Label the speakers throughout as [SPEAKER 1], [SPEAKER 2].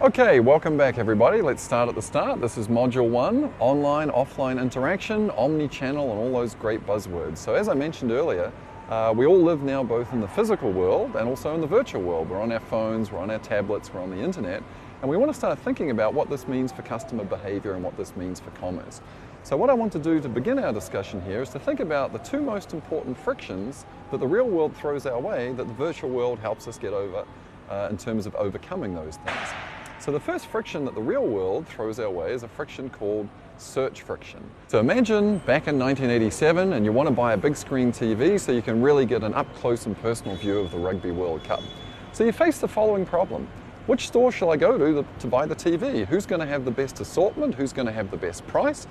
[SPEAKER 1] Okay, welcome back everybody. Let's start at the start. This is Module 1, online, offline interaction, omni-channel and all those great buzzwords. So as I mentioned earlier, we all live now both in the physical world and also in the virtual world. We're on our phones, we're on our tablets, we're on the internet, and we want to start thinking about what this means for customer behavior and what this means for commerce. So what I want to do to begin our discussion here is to think about the two most important frictions that the real world throws our way that the virtual world helps us get over in terms of overcoming those things. So the first friction that the real world throws our way is a friction called search friction. So imagine back in 1987 and you want to buy a big screen TV so you can really get an up close and personal view of the Rugby World Cup. So you face the following problem. Which store shall I go to buy the TV? Who's going to have the best assortment? Who's going to have the best price?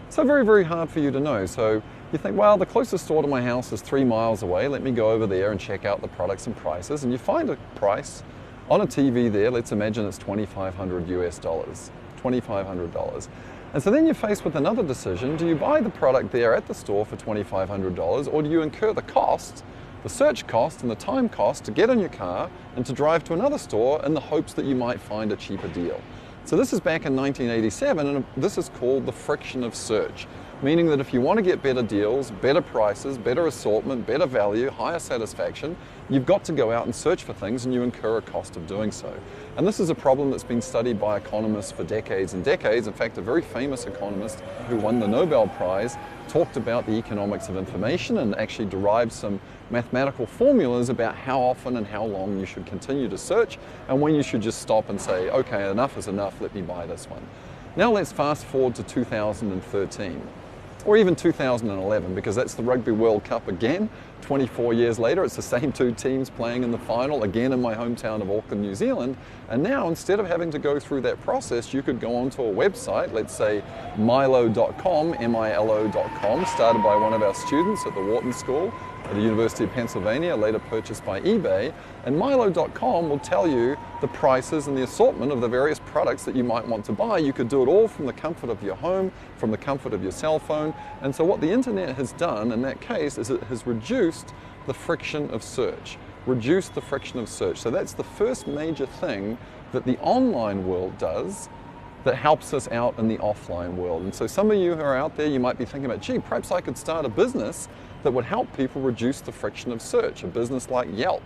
[SPEAKER 1] So very, very hard for you to know. So you think, well, the closest store to my house is 3 miles away. Let me go over there and check out the products and prices. And you find a price on a TV there, let's imagine it's $2,500 US, $2,500. And so then you're faced with another decision. Do you buy the product there at the store for $2,500 or do you incur the cost, the search cost and the time cost to get in your car and to drive to another store in the hopes that you might find a cheaper deal? So this is back in 1987 and this is called the friction of search, meaning that if you want to get better deals, better prices, better assortment, better value, higher satisfaction, you've got to go out and search for things and you incur a cost of doing so. And this is a problem that's been studied by economists for decades and decades. In fact, a very famous economist who won the Nobel Prize talked about the economics of information and actually derived some mathematical formulas about how often and how long you should continue to search and when you should just stop and say, okay, enough is enough, let me buy this one. Now let's fast forward to 2013. Or even 2011, because that's the Rugby World Cup again. 24 years later, it's the same two teams playing in the final, again in my hometown of Auckland, New Zealand. And now, instead of having to go through that process, you could go onto a website, let's say Milo.com, M-I-L-O.com, started by one of our students at the Wharton School at the University of Pennsylvania, later purchased by eBay. And Milo.com will tell you the prices and the assortment of the various products that you might want to buy. You could do it all from the comfort of your home, from the comfort of your cell phone. And so what the internet has done in that case is it has reduced the friction of search. Reduced the friction of search. So that's the first major thing that the online world does that helps us out in the offline world. And so some of you who are out there, you might be thinking about, gee, perhaps I could start a business that would help people reduce the friction of search, a business like Yelp.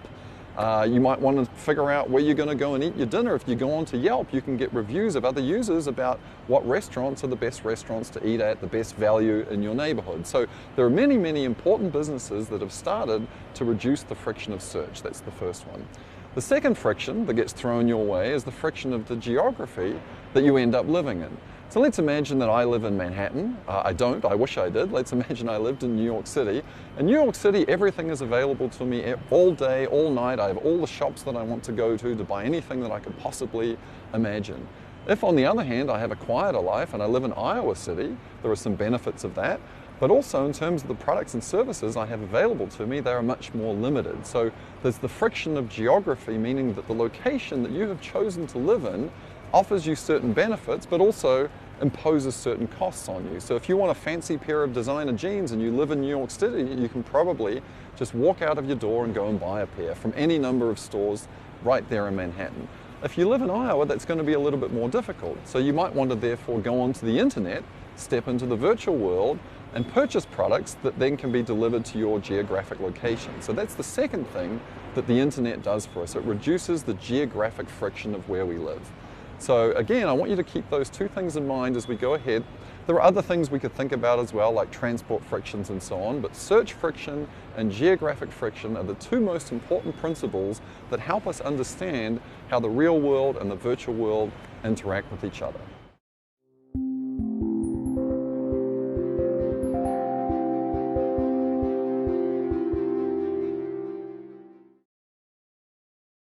[SPEAKER 1] You might want to figure out where you're going to go and eat your dinner. If you go onto Yelp, you can get reviews of other users about what restaurants are the best restaurants to eat at, the best value in your neighborhood. So there are many, many important businesses that have started to reduce the friction of search. That's the first one. The second friction that gets thrown your way is the friction of the geography that you end up living in. So let's imagine that I live in Manhattan. I don't, I wish I did. Let's imagine I lived in New York City. In New York City, everything is available to me all day, all night. I have all the shops that I want to go to buy anything that I could possibly imagine. If, on the other hand, I have a quieter life and I live in Iowa City, there are some benefits of that. But also in terms of the products and services I have available to me, they are much more limited. So there's the friction of geography, meaning that the location that you have chosen to live in offers you certain benefits, but also imposes certain costs on you. So if you want a fancy pair of designer jeans and you live in New York City, you can probably just walk out of your door and go and buy a pair from any number of stores right there in Manhattan. If you live in Iowa, that's going to be a little bit more difficult. So you might want to therefore go onto the internet, step into the virtual world, and purchase products that then can be delivered to your geographic location. So that's the second thing that the internet does for us. It reduces the geographic friction of where we live. So again, I want you to keep those two things in mind as we go ahead. There are other things we could think about as well, like transport frictions and so on, but search friction and geographic friction are the two most important principles that help us understand how the real world and the virtual world interact with each other.